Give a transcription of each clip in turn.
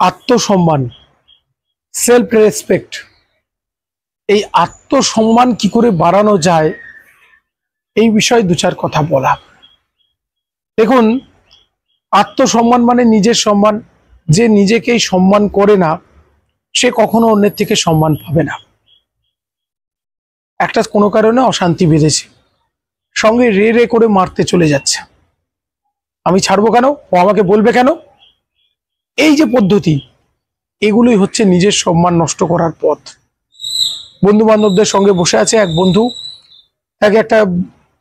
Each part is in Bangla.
আত্মসম্মান, সেলফ রেসপেক্ট, এই আত্মসম্মান কি করে বাড়ানো যায় এই বিষয়ে দু চার কথা বলা। দেখুন, আত্মসম্মান মানে নিজের সম্মান। যে নিজেকেই সম্মান করে না সে কখনো অন্যের থেকে সম্মান পাবে না। একটা কোনো কারণে অশান্তি বেড়েছে, সঙ্গে রে রে করে মারতে চলে যাচ্ছে, আমি ছাড়বো কেন, ও আমাকে বলবে কেন, এই যে পদ্ধতি, এগুলোই হচ্ছে নিজের সম্মান নষ্ট করার পথ। বন্ধু বান্ধবদের সঙ্গে বসে আছে, এক বন্ধু তাকে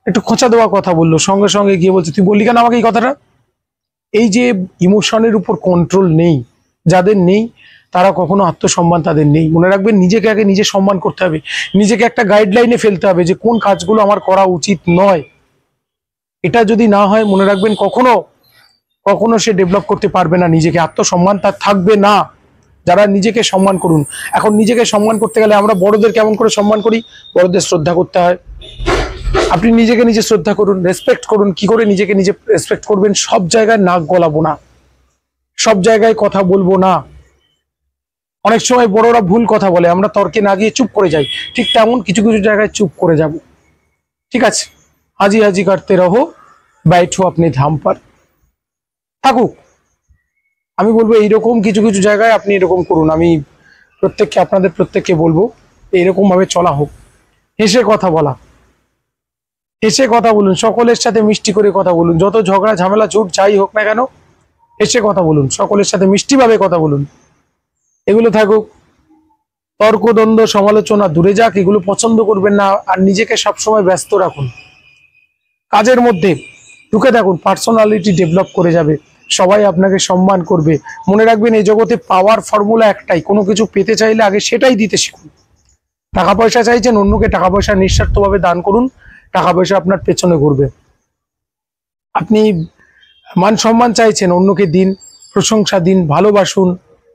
একটু খোঁচা দেওয়া কথা বললো, সঙ্গে সঙ্গে গিয়ে বলছে তুই বললি কেন আমাকে এই কথাটা। এই যে ইমোশনের উপর কন্ট্রোল নেই, যাদের নেই তারা কখনো আত্মসম্মান তাদের নেই। মনে রাখবেন, নিজেকে আগে নিজে সম্মান করতে হবে, নিজেকে একটা গাইডলাইনে ফেলতে হবে যে কোন কাজগুলো আমার করা উচিত নয়। এটা যদি না হয়, মনে রাখবেন কখনো কখনো সে ডেভেলপ করতে পারবে না নিজেকে, আত্মসম্মান তার থাকবে না। যারা নিজেকে সম্মান করুন, এখন নিজেকে সম্মান করতে গেলে আমরা বড়দের কেমন করে সম্মান করি, বড়দের শ্রদ্ধা করতে হয়। আপনি নিজেকে নিজে শ্রদ্ধা করুন, রেসপেক্ট করুন। কি করে নিজেকে নিজে রেসপেক্ট করবেন? সব জায়গায় নাক গলাবো না, সব জায়গায় কথা বলবো না। অনেক সময় বড়রা ভুল কথা বলে, আমরা তর্কে না গিয়ে চুপ করে যাই, ঠিক তেমন কিছু কিছু জায়গায় চুপ করে যাব। ঠিক আছে, হাজি হাজি করতে রহো, बैठो अपने ধাম पर। থাকুক, আমি বলবো এইরকম কিছু কিছু জায়গায় আপনি এরকম করুন। আমি আপনাদের প্রত্যেককে বলবো এইরকম ভাবে চলা হোক। হেসে কথা বলা, হেসে কথা বলুন, সকলের সাথে মিষ্টি করে কথা বলুন। যত ঝগড়া ঝামেলা ঝুট যাই হোক না কেন, হেসে কথা বলুন, সকলের সাথে মিষ্টি ভাবে কথা বলুন। এগুলো থাকুক। তর্ক দ্বন্দ্ব সমালোচনা দূরে যাক, এগুলো পছন্দ করবেন না। আর নিজেকে সবসময় ব্যস্ত রাখুন, কাজের মধ্যে ঢুকে থাকুন, পার্সোনালিটি ডেভেলপ করে যাবে, সবাই আপনাকে সম্মান করবে। মনে রাখবেন, এই জগতে পাওয়ার ফর্মুলা একটাই, কোনো কিছু পেতে চাইলে আগে সেটাই দিতে শিখুন। টাকা পয়সা চাইছেন, অন্যকে টাকা পয়সা নিঃস্বার্থভাবে দান করুন, টাকা পয়সা আপনার পেছনে ঘুরবে। আপনি মান সম্মান চাইছেন, অন্যকে দিন, প্রশংসা দিন, ভালোবাসুন,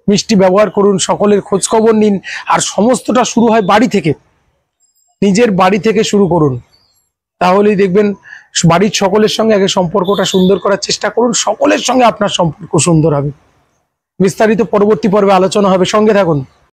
মিষ্টি ব্যবহার করুন, সকলের খোঁজ খবর নিন। আর সমস্তটা শুরু হয় বাড়ি থেকে, নিজের বাড়ি থেকে শুরু করুন। তাহলেই দেখবেন বাড়ির সকলের সঙ্গে আগে সম্পর্কটা সুন্দর করার চেষ্টা করুন, সকলের সঙ্গে আপনার সম্পর্ক সুন্দর হবে। বিস্তারিত পরবর্তী পর্বে আলোচনা হবে, সঙ্গে থাকুন।